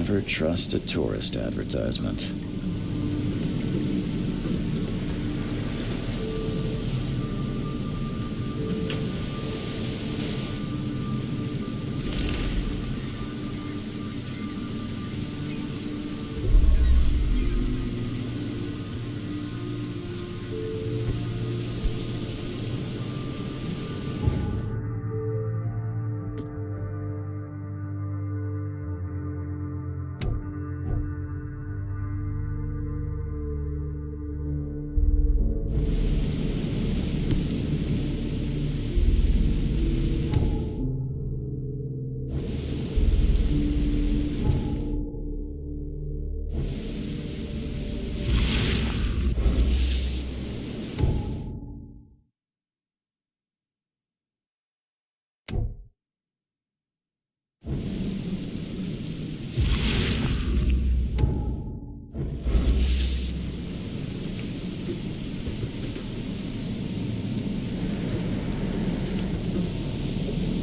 Never trust a tourist advertisement.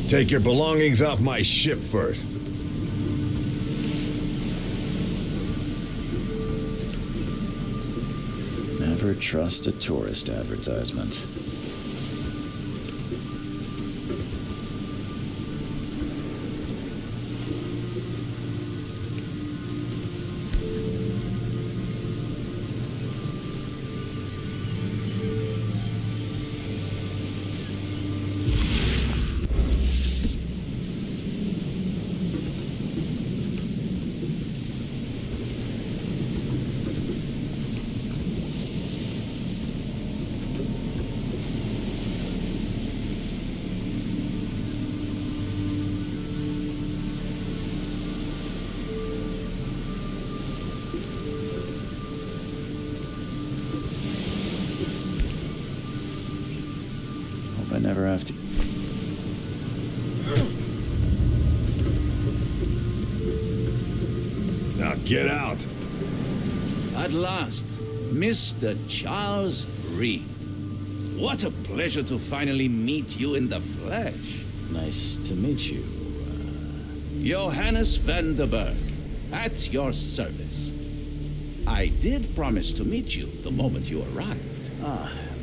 Take your belongings off my ship first. Never trust a tourist advertisement. I never have to... Now get out! At last, Mr. Charles Reed. What a pleasure to finally meet you in the flesh. Nice to meet you. Johannes van der Berg, at your service. I did promise to meet you the moment you arrived.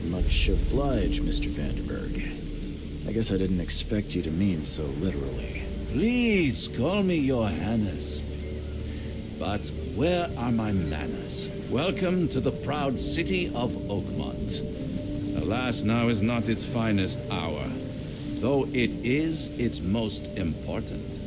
Much obliged, Mr. Vanderberg. I guess I didn't expect you to mean so literally. Please call me Johannes. But where are my manners? Welcome to the proud city of Oakmont. Alas, now is not its finest hour, though it is its most important.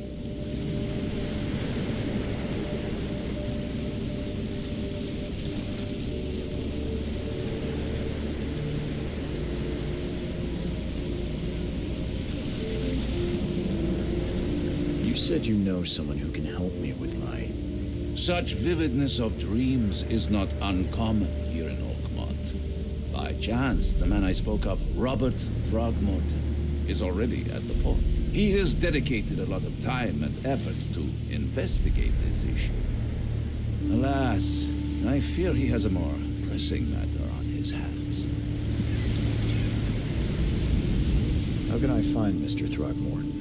You said you know someone who can help me with my... Such vividness of dreams is not uncommon here in Oakmont. By chance, the man I spoke of, Robert Throgmorton, is already at the port. He has dedicated a lot of time and effort to investigate this issue. Alas, I fear he has a more pressing matter on his hands. How can I find Mr. Throgmorton?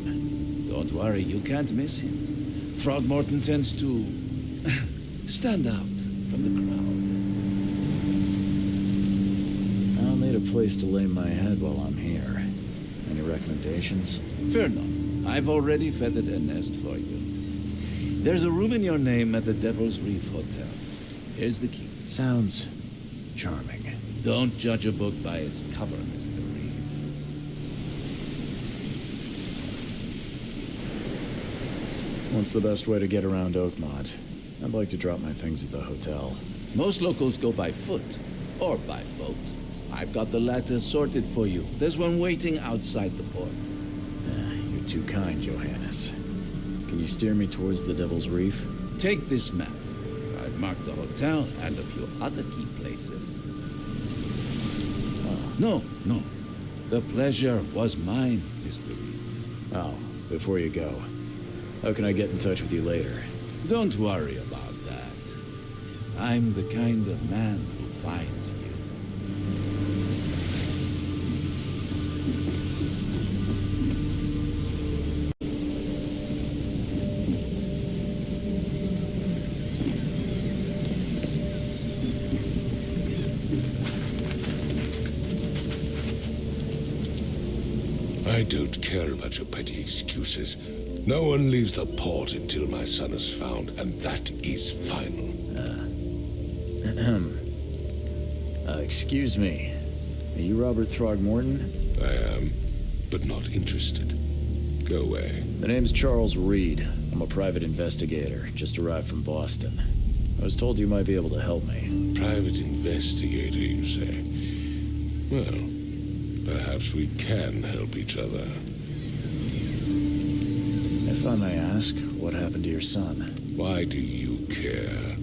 Don't worry, you can't miss him. Throgmorton tends to stand out from the crowd. I'll need a place to lay my head while I'm here. Any recommendations? Fear not. I've already feathered a nest for you. There's a room in your name at the Devil's Reef Hotel. Here's the key. Sounds charming. Don't judge a book by its cover, Mr. Reeve. What's the best way to get around Oakmont? I'd like to drop my things at the hotel. Most locals go by foot or by boat. I've got the latter sorted for you. There's one waiting outside the port. You're too kind, Johannes. Can you steer me towards the Devil's Reef? Take this map. I've marked the hotel and a few other key places. No. The pleasure was mine, Mr. Reeve. Oh, before you go, how can I get in touch with you later? Don't worry about that. I'm the kind of man who finds you. I don't care about your petty excuses. No one leaves the port until my son is found, and that is final. Excuse me. Are you Robert Throgmorton? I am, but not interested. Go away. The name's Charles Reed. I'm a private investigator, just arrived from Boston. I was told you might be able to help me. Private investigator, you say? Well, perhaps we can help each other. If I may ask, what happened to your son? Why do you care?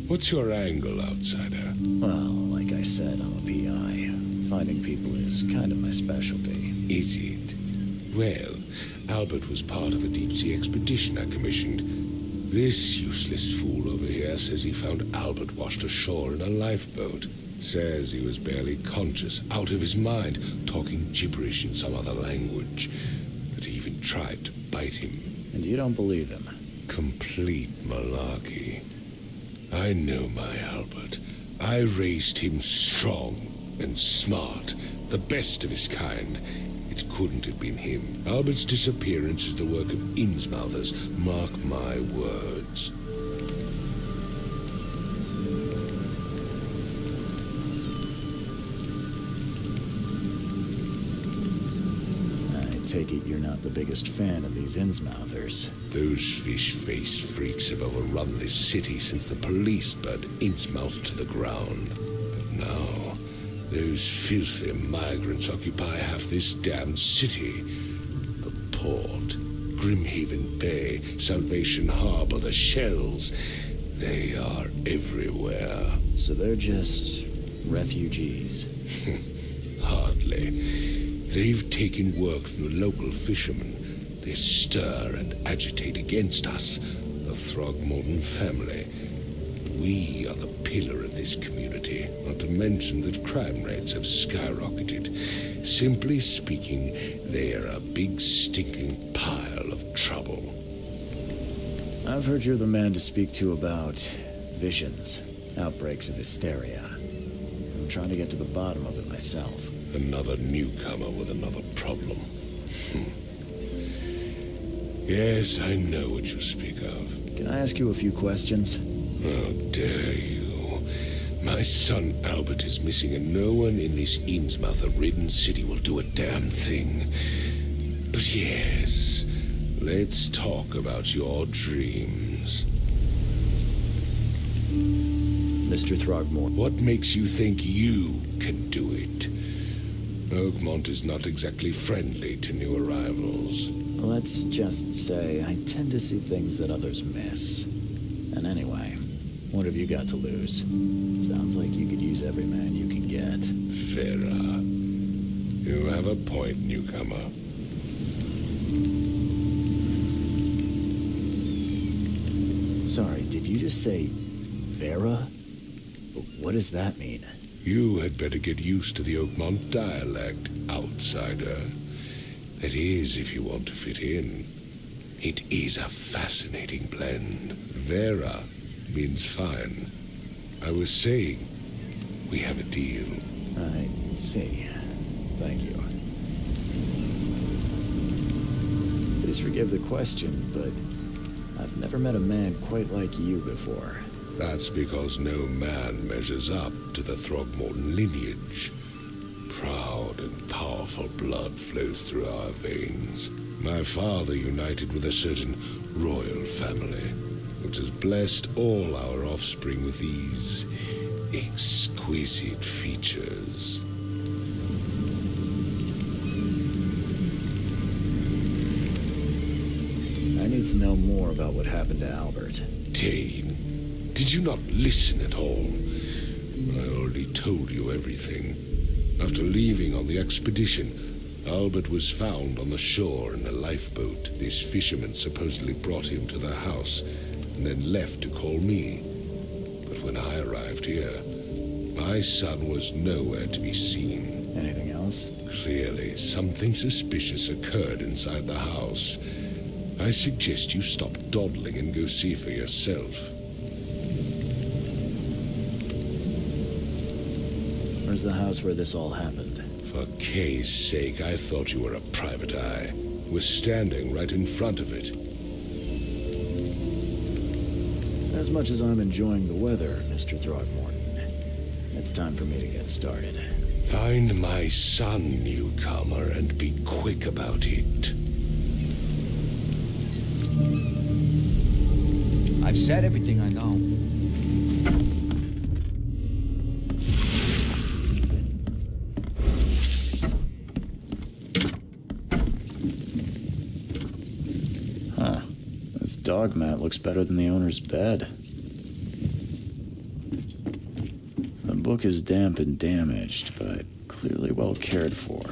What's your angle, outsider? Well, like I said, I'm a PI. Finding people is kind of my specialty. Is it? Well, Albert was part of a deep-sea expedition I commissioned. This useless fool over here says he found Albert washed ashore in a lifeboat. Says he was barely conscious, out of his mind, talking gibberish in some other language. But he even tried to bite him. And you don't believe him? Complete malarkey. I know my Albert. I raised him strong and smart, the best of his kind. It couldn't have been him. Albert's disappearance is the work of Innsmouthers. Mark my words. I take it you're not the biggest fan of these Innsmouthers. Those fish-faced freaks have overrun this city since the police burned Innsmouth to the ground. But now, those filthy migrants occupy half this damned city. The port, Grimhaven Bay, Salvation Harbor, the shells. They are everywhere. So they're just refugees. Hardly. They've taken work from the local fishermen. They stir and agitate against us, the Throgmorton family. We are the pillar of this community, not to mention that crime rates have skyrocketed. Simply speaking, they are a big stinking pile of trouble. I've heard you're the man to speak to about visions, outbreaks of hysteria. I'm trying to get to the bottom of it myself. Another newcomer with another problem. Yes, I know what you speak of. Can I ask you a few questions? How dare you? My son Albert is missing, and no one in this Innsmouth-ridden city will do a damn thing. But yes, let's talk about your dreams. Mr. Throgmorton. What makes you think you can do it? Oakmont is not exactly friendly to new arrivals. Let's just say I tend to see things that others miss. And anyway, what have you got to lose? Sounds like you could use every man you can get. Vera, you have a point, newcomer. Sorry, did you just say Vera? What does that mean? You had better get used to the Oakmont dialect, outsider. That is, if you want to fit in. It is a fascinating blend. Vera means fine. I was saying, we have a deal. I see. Thank you. Please forgive the question, but I've never met a man quite like you before. That's because no man measures up to the Throgmorton lineage. Proud and powerful blood flows through our veins. My father united with a certain royal family, which has blessed all our offspring with these exquisite features. I need to know more about what happened to Albert. Tane, did you not listen at all? I already told you everything. After leaving on the expedition, Albert was found on the shore in a lifeboat. This fisherman supposedly brought him to their house and then left to call me. But when I arrived here, my son was nowhere to be seen. Anything else? Clearly, something suspicious occurred inside the house. I suggest you stop dawdling and go see for yourself. Where's the house where this all happened? For Kay's sake, I thought you were a private eye. Was standing right in front of it. As much as I'm enjoying the weather, Mr. Throgmorton, it's time for me to get started. Find my son, newcomer, and be quick about it. I've said everything I know. Huh. This dog mat looks better than the owner's bed. The book is damp and damaged, but clearly well cared for.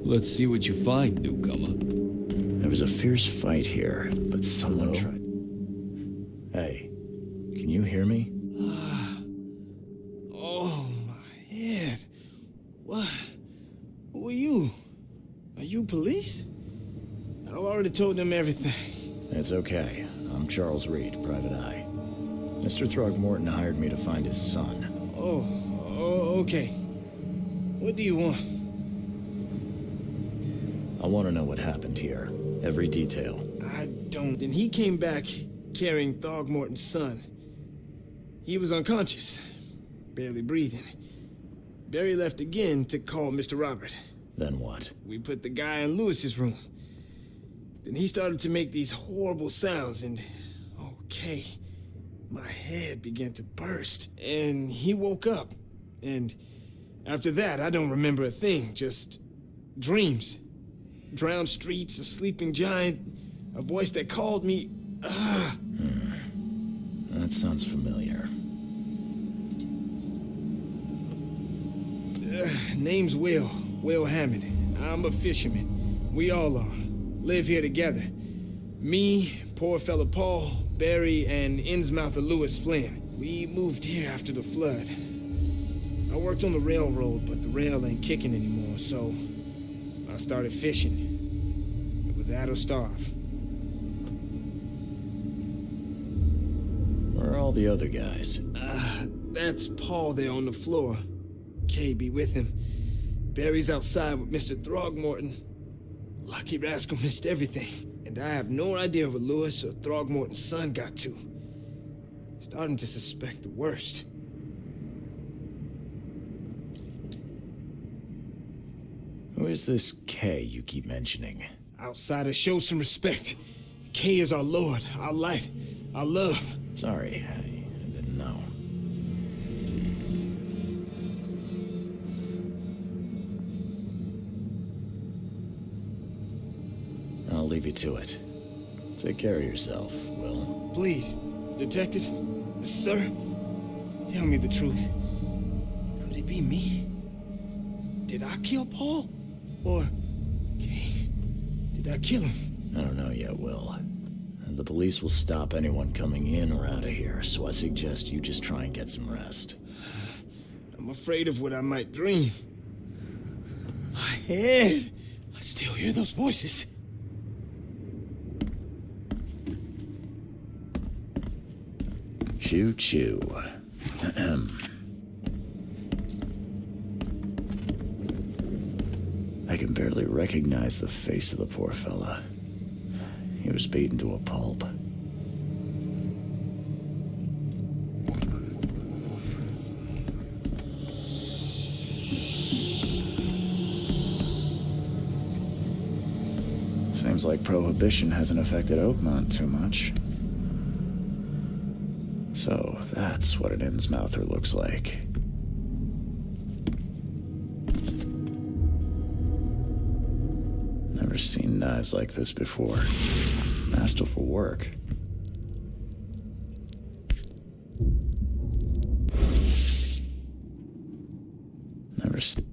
Let's see what you find, newcomer. There was a fierce fight here, but someone tried. Hey, can you hear me? Oh, my head. What? Who are you? Are you police? I've already told them everything. It's okay. I'm Charles Reed, Private Eye. Mr. Throgmorton hired me to find his son. Oh, okay. What do you want? I want to know what happened here. Every detail. I don't. And he came back carrying Throgmorton's son. He was unconscious, barely breathing. Barry left again to call Mr. Robert. Then what? We put the guy in Lewis's room. Then he started to make these horrible sounds and... okay, my head began to burst. And he woke up. And after that, I don't remember a thing, just dreams. Drowned streets, a sleeping giant, a voice that called me. That sounds familiar. Name's Will Hammond. I'm a fisherman. We all are. Live here together. Me, poor fella Paul, Barry, and Innsmouther Lewis Flynn. We moved here after the flood. I worked on the railroad, but the rail ain't kicking anymore, so I started fishing. It was add or starve. Where are all the other guys? That's Paul there on the floor. Kay be with him. Barry's outside with Mr. Throgmorton. Lucky rascal missed everything. And I have no idea what Lewis or Throgmorton's son got to. Starting to suspect the worst. Who is this Kay you keep mentioning? Outsiders, show some respect. Kay is our lord, our light, our love. Sorry, I didn't know. I'll leave you to it. Take care of yourself, Will. Please, detective, sir, tell me the truth. Could it be me? Did I kill Paul? Or, Kay, did I kill him? I don't know yet, Will. the police will stop anyone coming in or out of here, so I suggest you just try and get some rest. I'm afraid of what I might dream. My head! I still hear those voices. Choo choo. I can barely recognize the face of the poor fella. He was beaten to a pulp. Seems like Prohibition hasn't affected Oakmont too much. So that's what an Innsmouther looks like. Never seen knives like this before. Masterful work. Never seen.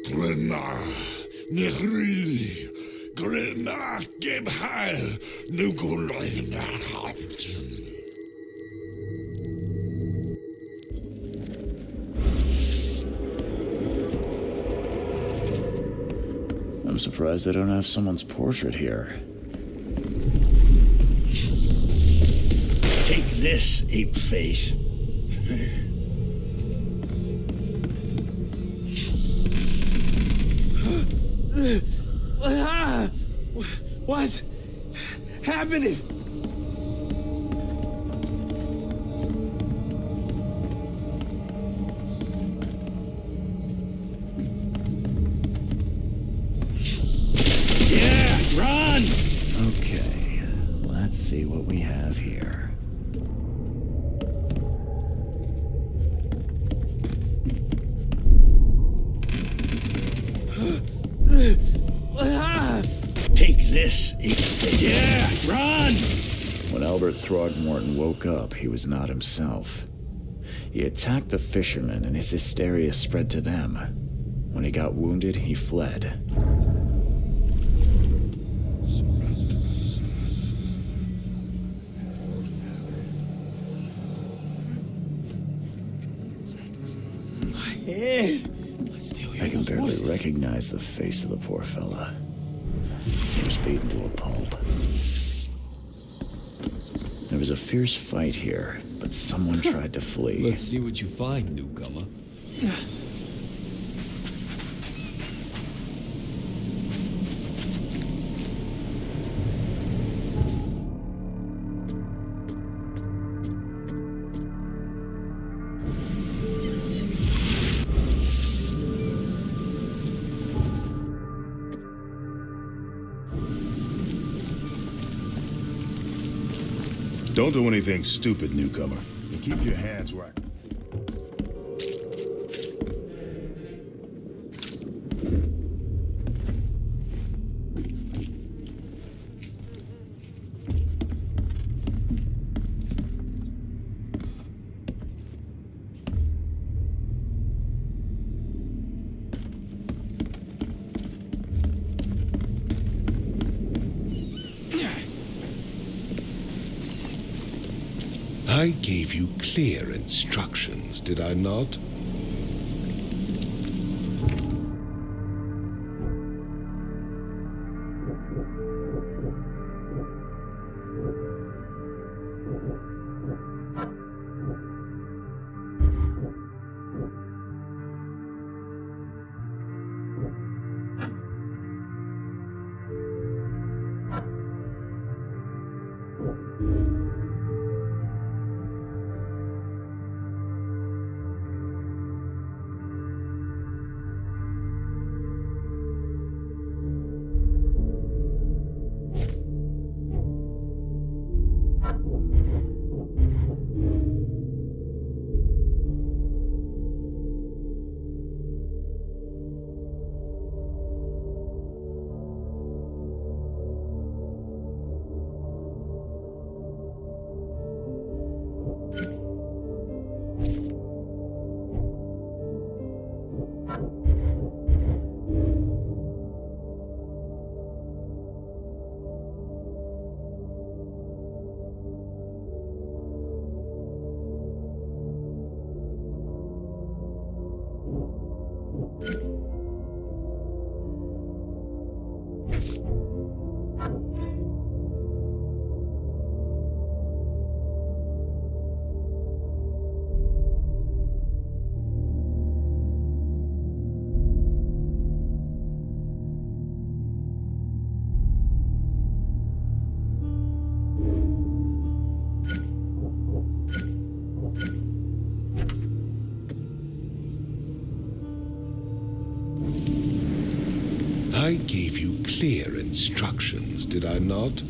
Glenna, Nehri, Glenna, Gebheil, Nugulina, Haftin. I'm surprised they don't have someone's portrait here. Take this, ape face. What's happening? Yeah, run! Okay, let's see what we have here. Take this, ape face. Yeah, run! When Albert Throgmorton woke up, he was not himself. He attacked the fishermen, and his hysteria spread to them. When he got wounded, he fled. My head! I still hear I can those barely voices. recognize the face of the poor fella. He was beaten to a pulp. There was a fierce fight here, but someone tried to flee. Let's see what you find, newcomer. Don't do anything stupid, newcomer. And keep your hands where I... I gave you clear instructions, did I not? clear instructions, did I not?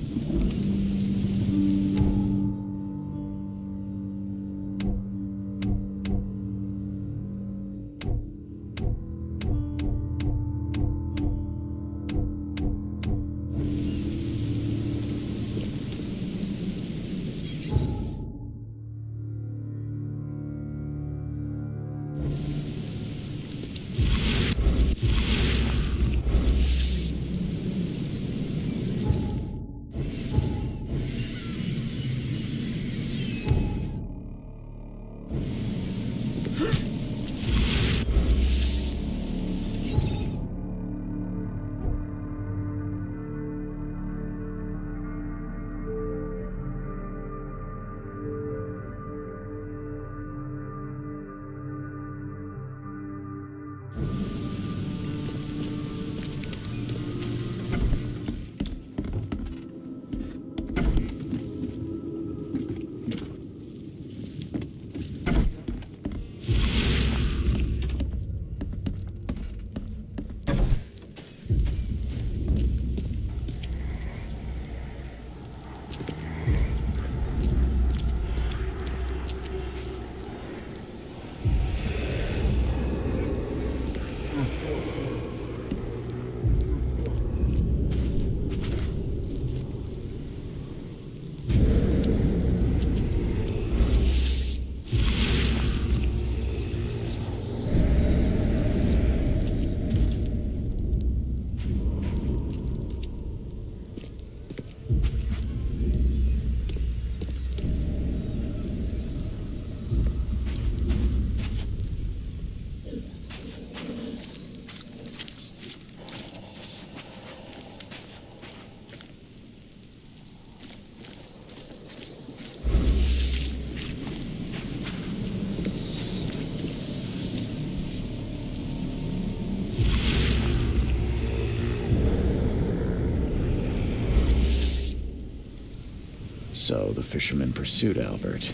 So the fisherman pursued Albert,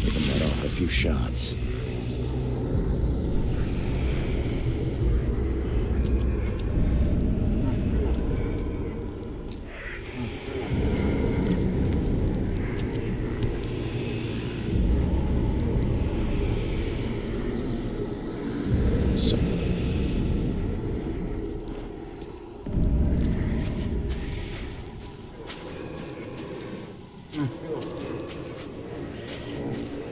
even let off a few shots. So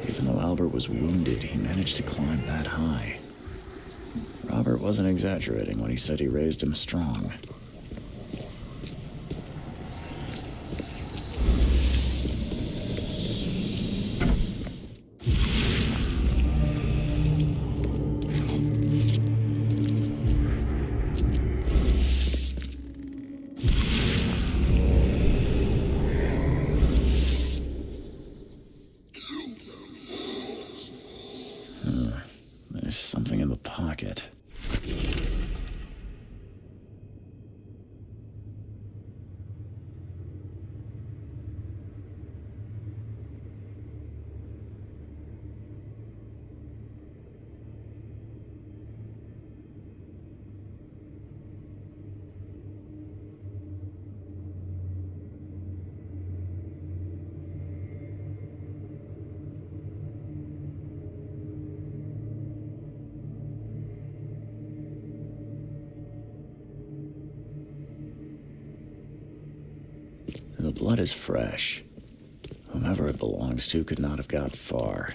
even though Albert was wounded, he managed to climb that high. Robert wasn't exaggerating when he said he raised him strong. There's something in the pocket. The blood is fresh. Whomever it belongs to could not have got far.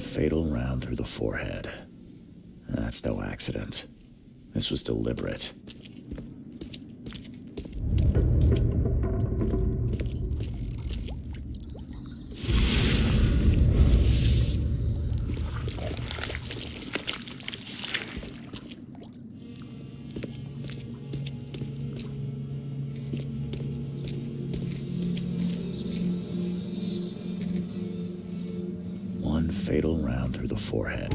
fatal round through the forehead. That's no accident. This was deliberate. One fatal round through the forehead.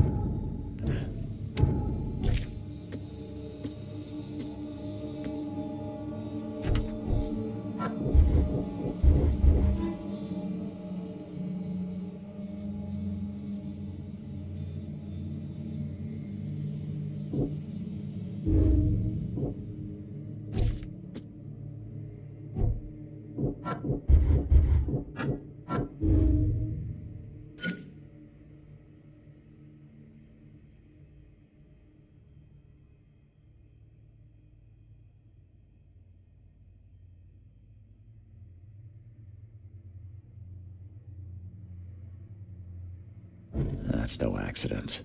That's no accident.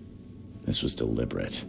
This was deliberate.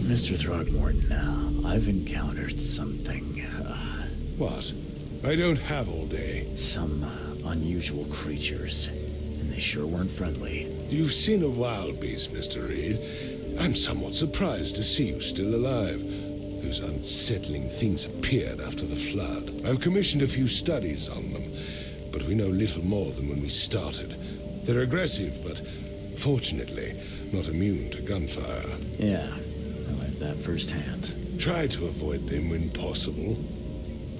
Mr. Throgmorton, I've encountered something, What? I don't have all day. some unusual creatures, and they sure weren't friendly. You've seen a wild beast, Mr. Reed. I'm somewhat surprised to see you still alive. Those unsettling things appeared after the flood. I've commissioned a few studies on them, but we know little more than when we started. They're aggressive, but fortunately not immune to gunfire. Yeah, I learned that firsthand. Try to avoid them when possible.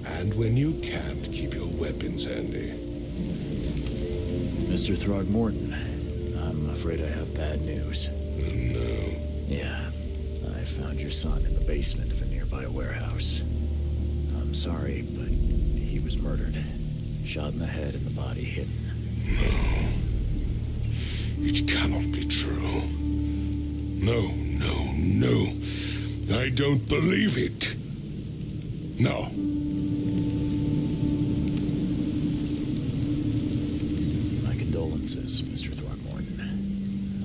And when you can't, keep your weapons handy. Mr. Throgmorton, I'm afraid I have bad news. No. Yeah, I found your son in the basement of a nearby warehouse. I'm sorry, but he was murdered. Shot in the head and the body hidden. It cannot be true. No, no, no. I don't believe it. No. My condolences, Mr. Throgmorton.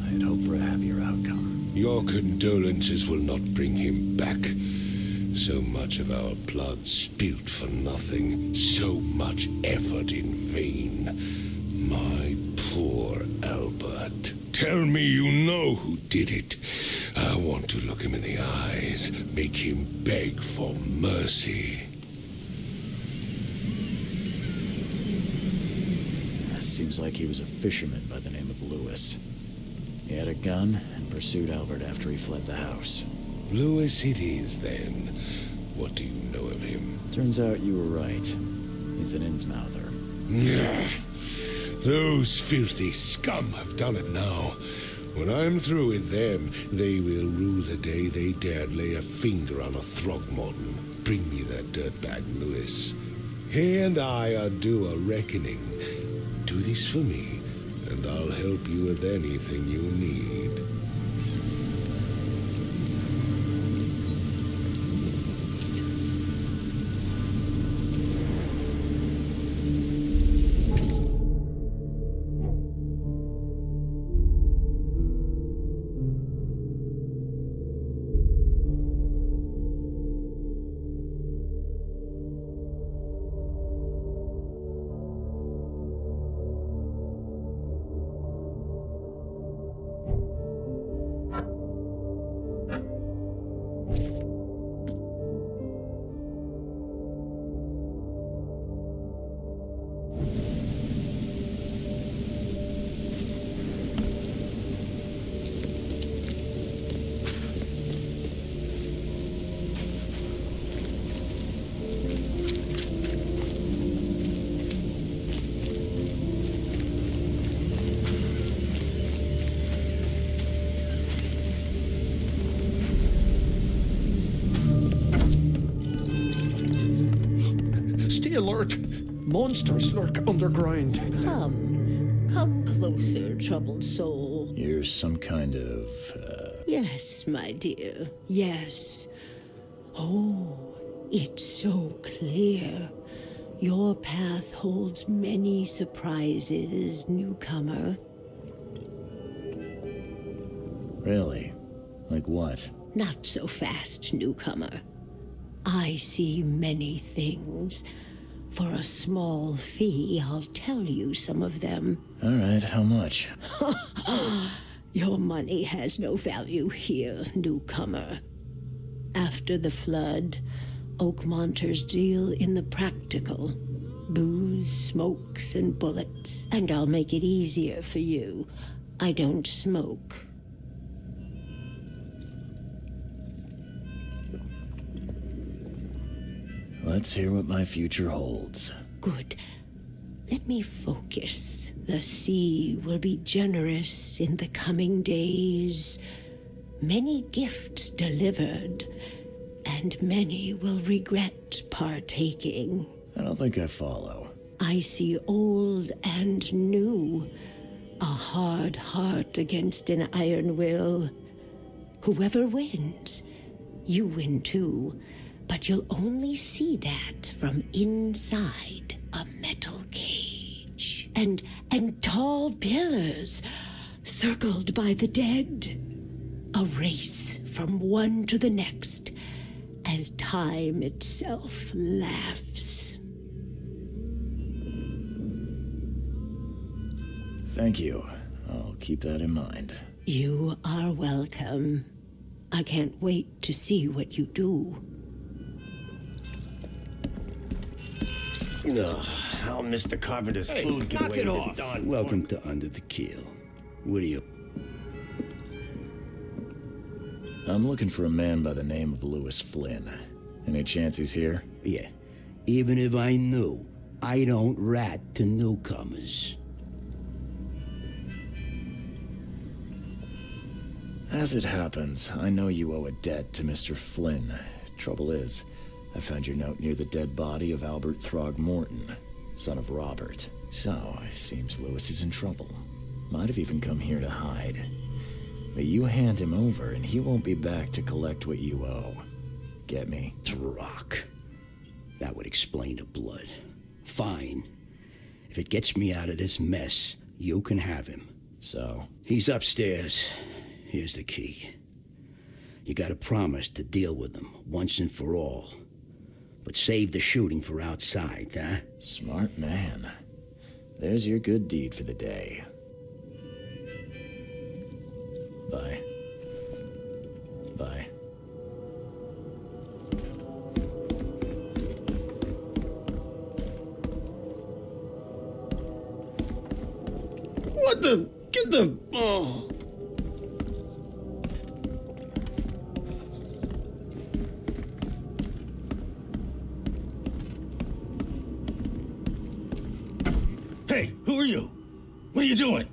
I had hoped for a happier outcome. Your condolences will not bring him back. So much of our blood spilt for nothing. So much effort in vain. My poor Albert. Tell me you know who did it. I want to look him in the eyes, make him beg for mercy. Seems like he was a fisherman by the name of Lewis. He had a gun and pursued Albert after he fled the house. Lewis it is, then. What do you know of him? Turns out you were right. He's an Innsmouther. Those filthy scum have done it now. When I'm through with them, they will rue the day they dared lay a finger on a Throgmorton. Bring me that dirtbag, Lewis. He and I are due a reckoning. Do this for me, and I'll help you with anything you need. alert! Monsters lurk underground. Come closer, troubled soul. You're some kind of, Yes, my dear, yes. Oh, it's so clear. Your path holds many surprises, newcomer. Really? Like what? Not so fast, newcomer. I see many things. For a small fee, I'll tell you some of them. All right, how much? Your money has no value here, newcomer. After the flood, Oakmonters deal in the practical. Booze, smokes, and bullets. And I'll make it easier for you. I don't smoke. Let's hear what my future holds. Good. Let me focus. The sea will be generous in the coming days. Many gifts delivered, and many will regret partaking. I don't think I follow. I see old and new. A hard heart against an iron will. Whoever wins, you win too. But you'll only see that from inside a metal cage. And tall pillars circled by the dead. A race from one to the next as time itself laughs. Thank you. I'll keep that in mind. You are welcome. I can't wait to see what you do. I'll miss the carpenter's food giveaway when it's done. Welcome to Under the Keel. What are you? I'm looking for a man by the name of Lewis Flynn. Any chance he's here? Yeah. Even if I knew, I don't rat to newcomers. As it happens, I know you owe a debt to Mr. Flynn. Trouble is, I found your note near the dead body of Albert Throgmorton, son of Robert. So, it seems Lewis is in trouble. Might have even come here to hide. But you hand him over and he won't be back to collect what you owe. Get me? Rock. That would explain the blood. Fine. If it gets me out of this mess, you can have him. So? He's upstairs. Here's the key. You gotta promise to deal with him once and for all. But save the shooting for outside, huh? Smart man. There's your good deed for the day. Bye. Bye. What the? Get the... Oh. Hey, who are you? What are you doing?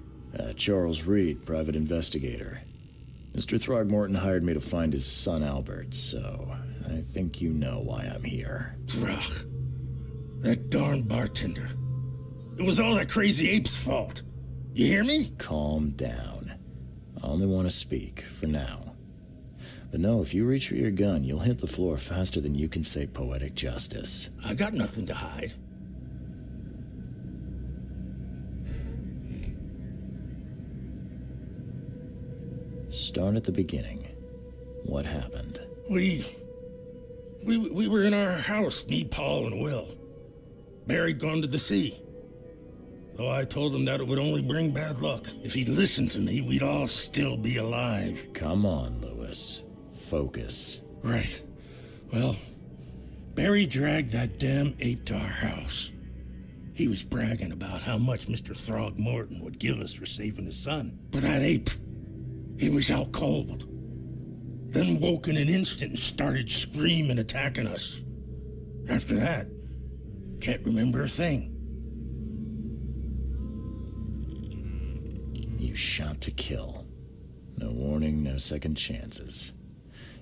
Charles Reed, private investigator. Mr. Throgmorton hired me to find his son Albert, so I think you know why I'm here. Rock. That darn bartender. It was all that crazy ape's fault. You hear me? Calm down. I only want to speak, for now. But no, if you reach for your gun, you'll hit the floor faster than you can say poetic justice. I got nothing to hide. Start at the beginning. What happened? We were in our house, me, Paul, and Will. Barry'd gone to the sea. Though I told him that it would only bring bad luck. If he'd listened to me, we'd all still be alive. Come on, Lewis. Focus. Right. Well, Barry dragged that damn ape to our house. He was bragging about how much Mr. Throgmorton would give us for saving his son. But that ape, he was out cold. Then woke in an instant and started screaming, attacking us. After that, can't remember a thing. You shot to kill. No warning, no second chances.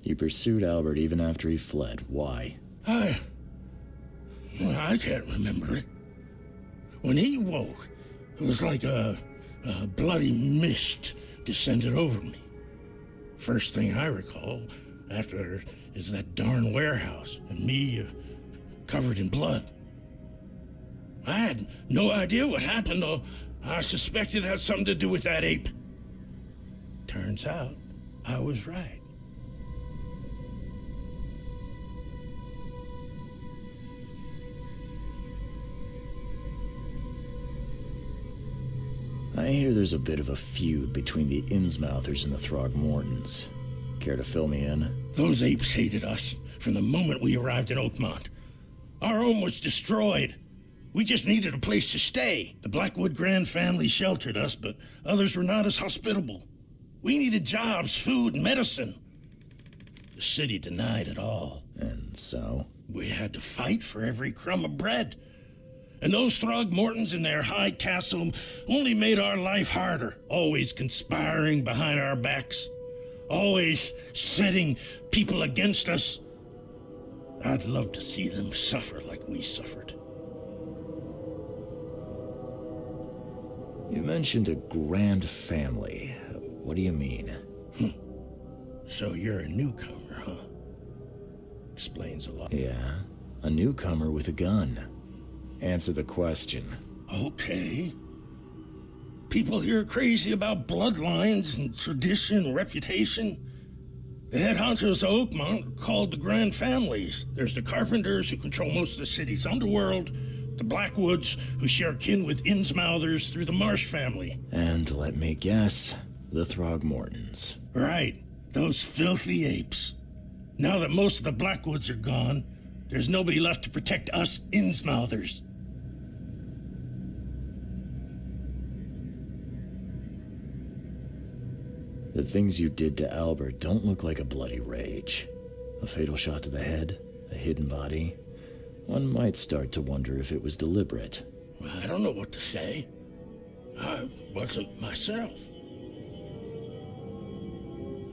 You pursued Albert even after he fled. Why? I I can't remember it. When he woke, it was like a bloody mist descended over me. First thing I recall after is that darn warehouse and me covered in blood. I had no idea what happened, though. I suspected it had something to do with that ape. Turns out, I was right. I hear there's a bit of a feud between the Innsmouthers and the Throgmortons. Care to fill me in? Those apes hated us from the moment we arrived in Oakmont. Our home was destroyed. We just needed a place to stay. The Blackwood Grand family sheltered us, but others were not as hospitable. We needed jobs, food, and medicine. The city denied it all. And so? We had to fight for every crumb of bread. And those Throgmortons in their high castle only made our life harder, always conspiring behind our backs, always setting people against us. I'd love to see them suffer like we suffered. You mentioned a grand family. What do you mean? So you're a newcomer, huh? Explains a lot. Yeah, a newcomer with a gun. Answer the question. Okay. People here are crazy about bloodlines and tradition and reputation. The head honchos of Oakmont are called the Grand Families. There's the Carpenters, who control most of the city's underworld, the Blackwoods, who share kin with Innsmouthers through the Marsh family. And let me guess, the Throgmortons. Right, those filthy apes. Now that most of the Blackwoods are gone, there's nobody left to protect us Innsmouthers. The things you did to Albert don't look like a bloody rage. A fatal shot to the head, a hidden body. One might start to wonder if it was deliberate. I don't know what to say. I wasn't myself.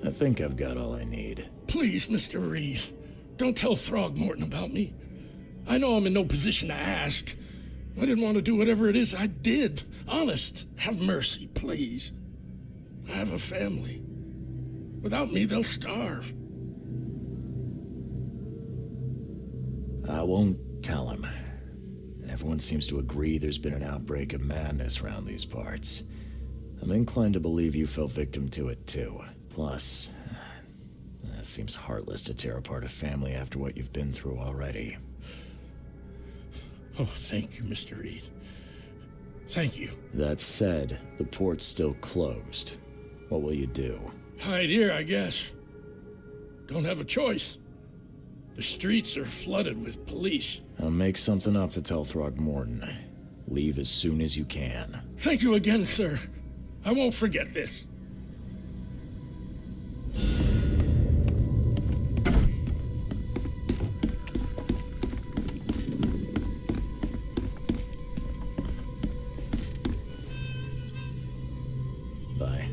I think I've got all I need. Please, Mr. Reed, don't tell Throgmorton about me. I know I'm in no position to ask. I didn't want to do whatever it is I did. Honest, have mercy, please. I have a family. Without me, they'll starve. I won't tell him. Everyone seems to agree there's been an outbreak of madness around these parts. I'm inclined to believe you fell victim to it too. Plus, it seems heartless to tear apart a family after what you've been through already. Oh, thank you, Mr. Reed. Thank you. That said, the port's still closed. What will you do? Hide here, I guess. Don't have a choice. The streets are flooded with police. I'll make something up to tell Throgmorton. Leave as soon as you can. Thank you again, sir. I won't forget this. Bye.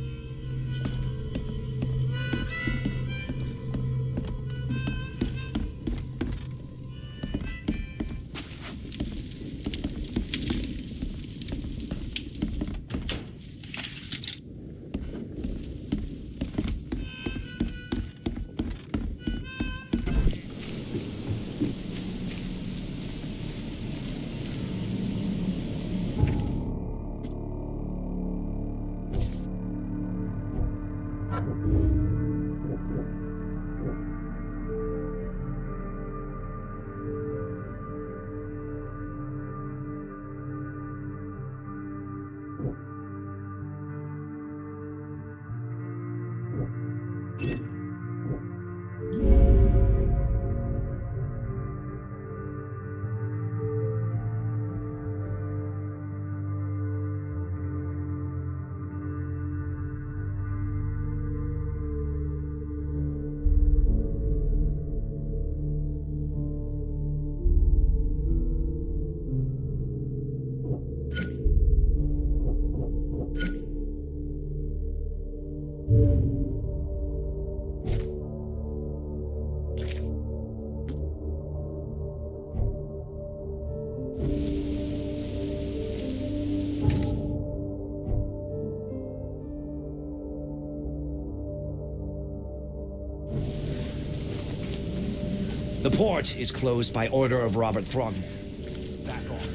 The port is closed by order of Robert Throgmorton. Back off.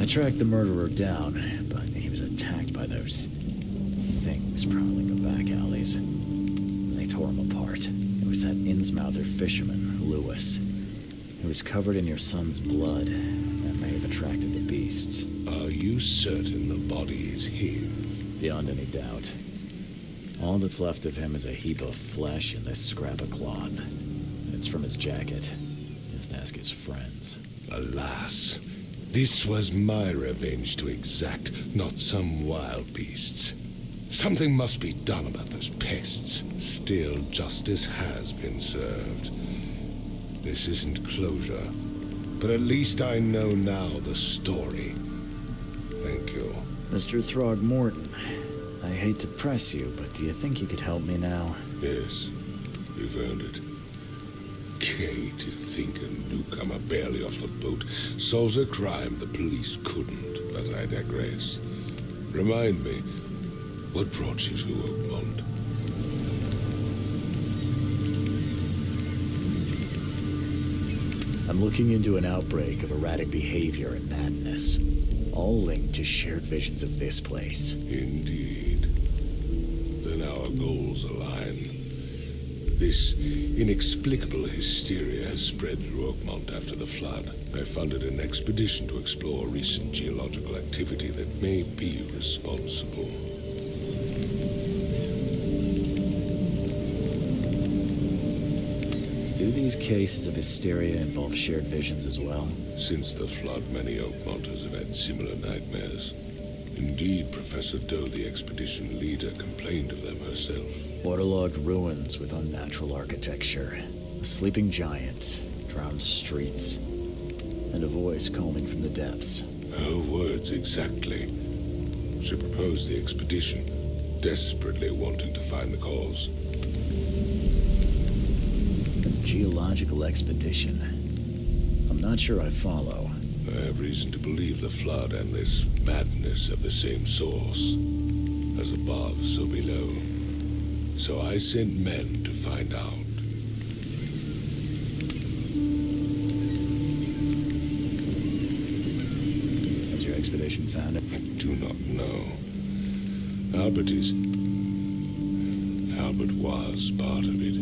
I tracked the murderer down, but he was attacked by those things prowling the back alleys. They tore him apart. It was that Innsmouther fisherman, Lewis. He was covered in your son's blood. That may have attracted the beasts. Are you certain the body is his? Beyond any doubt. All that's left of him is a heap of flesh and this scrap of cloth. It's from his jacket. Just ask his friends. Alas, this was my revenge to exact, not some wild beast's. Something must be done about those pests. Still, justice has been served. This isn't closure, but at least I know now the story. Thank you. Mr. Throgmorton, I hate to press you, but do you think you could help me now? Yes, you've earned it. Gay to think a newcomer barely off the boat solves a crime the police couldn't, but I digress. Remind me, what brought you to Oakmont? I'm looking into an outbreak of erratic behavior and madness, all linked to shared visions of this place. Indeed. Then our goals align. This inexplicable hysteria has spread through Oakmont after the flood. I funded an expedition to explore recent geological activity that may be responsible. Do these cases of hysteria involve shared visions as well? Since the flood, many Oakmonters have had similar nightmares. Indeed, Professor Doe, the expedition leader, complained of them herself. Waterlogged ruins with unnatural architecture, a sleeping giant, drowned streets, and a voice calling from the depths. Her words exactly. She proposed the expedition, desperately wanting to find the cause. A geological expedition? I'm not sure I follow. I have reason to believe the flood and this madness have the same source. As above, so below. So I sent men to find out. Has your expedition found it? I do not know. Albert was part of it.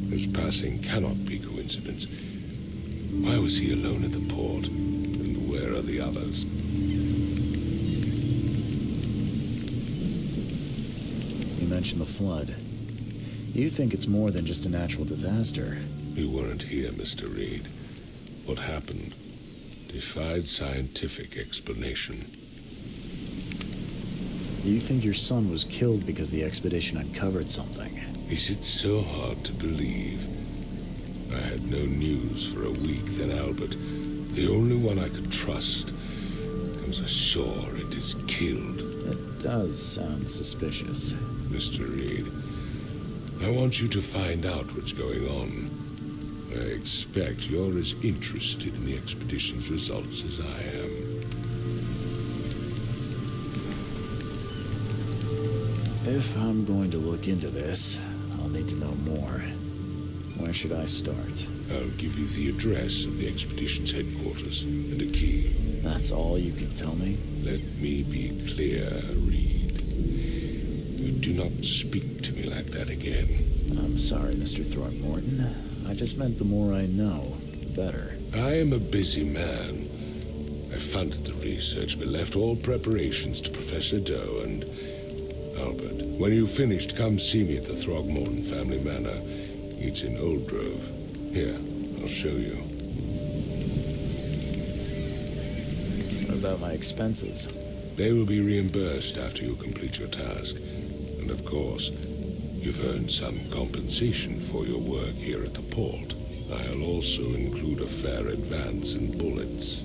His passing cannot be coincidence. Why was he alone at the port? And where are the others? You mentioned the flood. You think it's more than just a natural disaster. You weren't here, Mr. Reed. What happened defied scientific explanation. You think your son was killed because the expedition uncovered something? Is it so hard to believe? I had no news for a week, then Albert, the only one I could trust, comes ashore and is killed. It does sound suspicious. Mr. Reed, I want you to find out what's going on. I expect you're as interested in the expedition's results as I am. If I'm going to look into this, I'll need to know more. Where should I start? I'll give you the address of the expedition's headquarters and a key. That's all you can tell me? Let me be clear, Reed. You do not speak to me like that again. I'm sorry, Mr. Throgmorton. I just meant the more I know, the better. I am a busy man. I funded the research, but left all preparations to Professor Doe and Albert. When you've finished, come see me at the Throgmorton family manor. It's in Old Grove. Here, I'll show you. What about my expenses? They will be reimbursed after you complete your task. And of course, you've earned some compensation for your work here at the port. I'll also include a fair advance in bullets.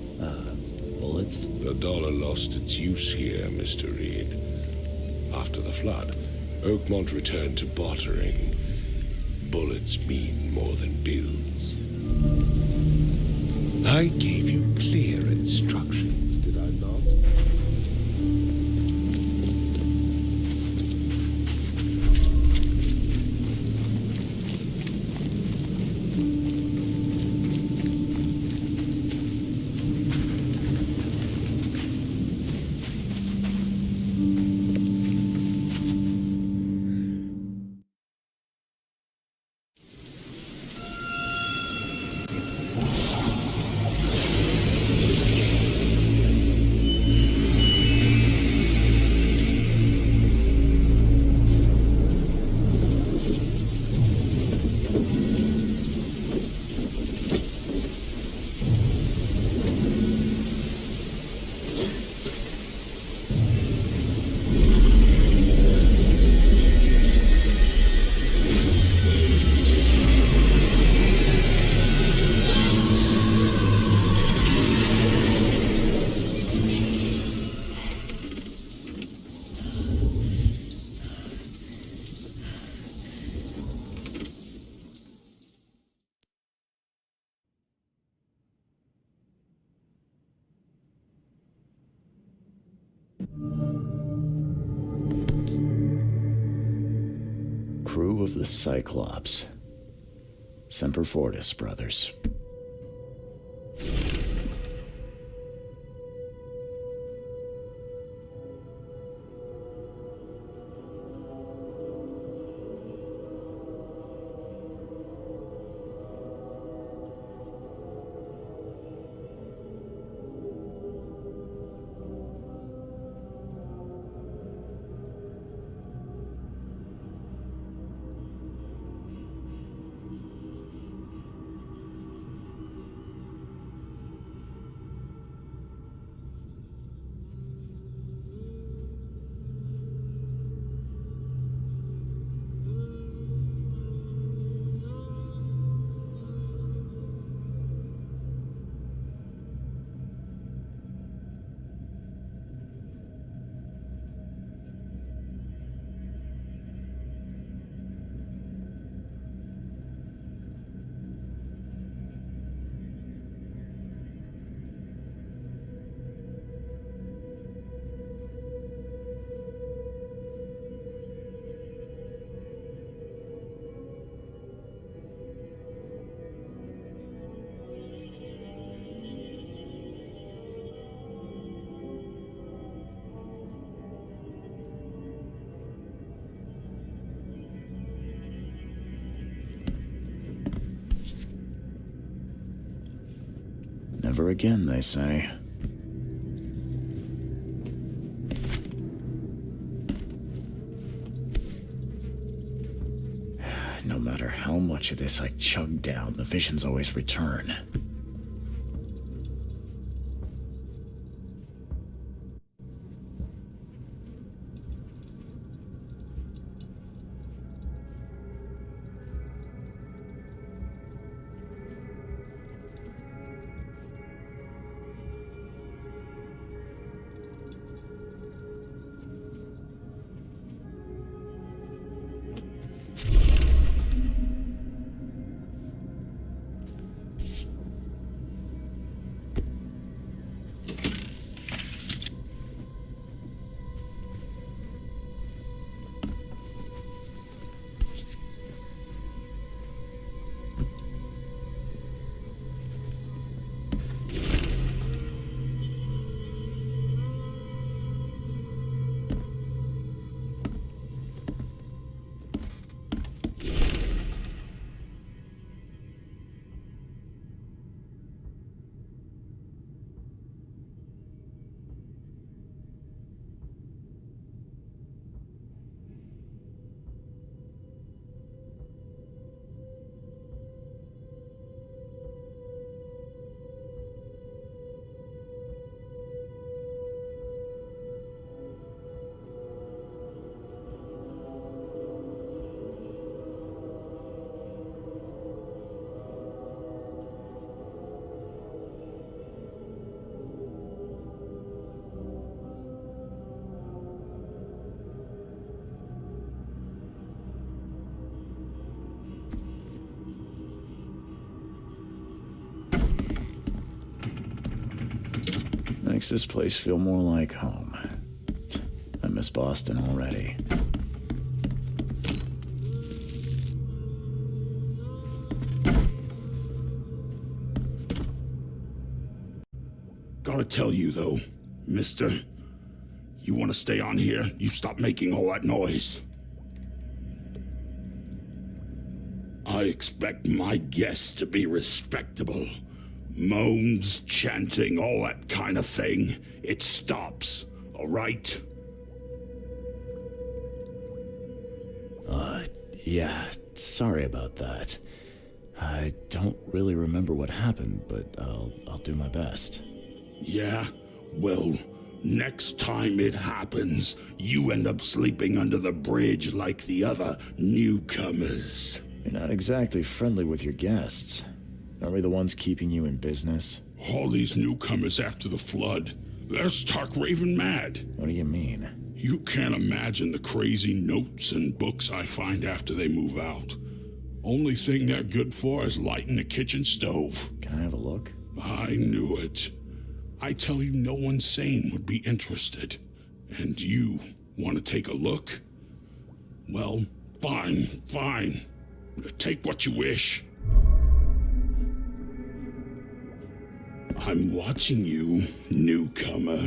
Bullets? The dollar lost its use here, Mr. Reed. After the flood, Oakmont returned to bartering. Bullets mean more than bills. I gave you clear instructions, did I not? Crew of the Cyclops. Semper Fortis, brothers. Never again, they say. No matter how much of this I chug down, the visions always return. makes this place feel more like home. I miss Boston already. Gotta tell you, though, mister, you want to stay on here, you stop making all that noise. I expect my guests to be respectable. Moans, chanting, all that kind of thing. It stops, all right? Yeah, sorry about that. I don't really remember what happened, but I'll do my best. Yeah? Well, next time it happens, you end up sleeping under the bridge like the other newcomers. You're not exactly friendly with your guests. Aren't we the ones keeping you in business? All these newcomers after the flood, they're stark raving mad. What do you mean? You can't imagine the crazy notes and books I find after they move out. Only thing they're good for is lighting the kitchen stove. Can I have a look? I knew it. I tell you, no one sane would be interested. And you want to take a look? Well, fine. Take what you wish. I'm watching you, newcomer.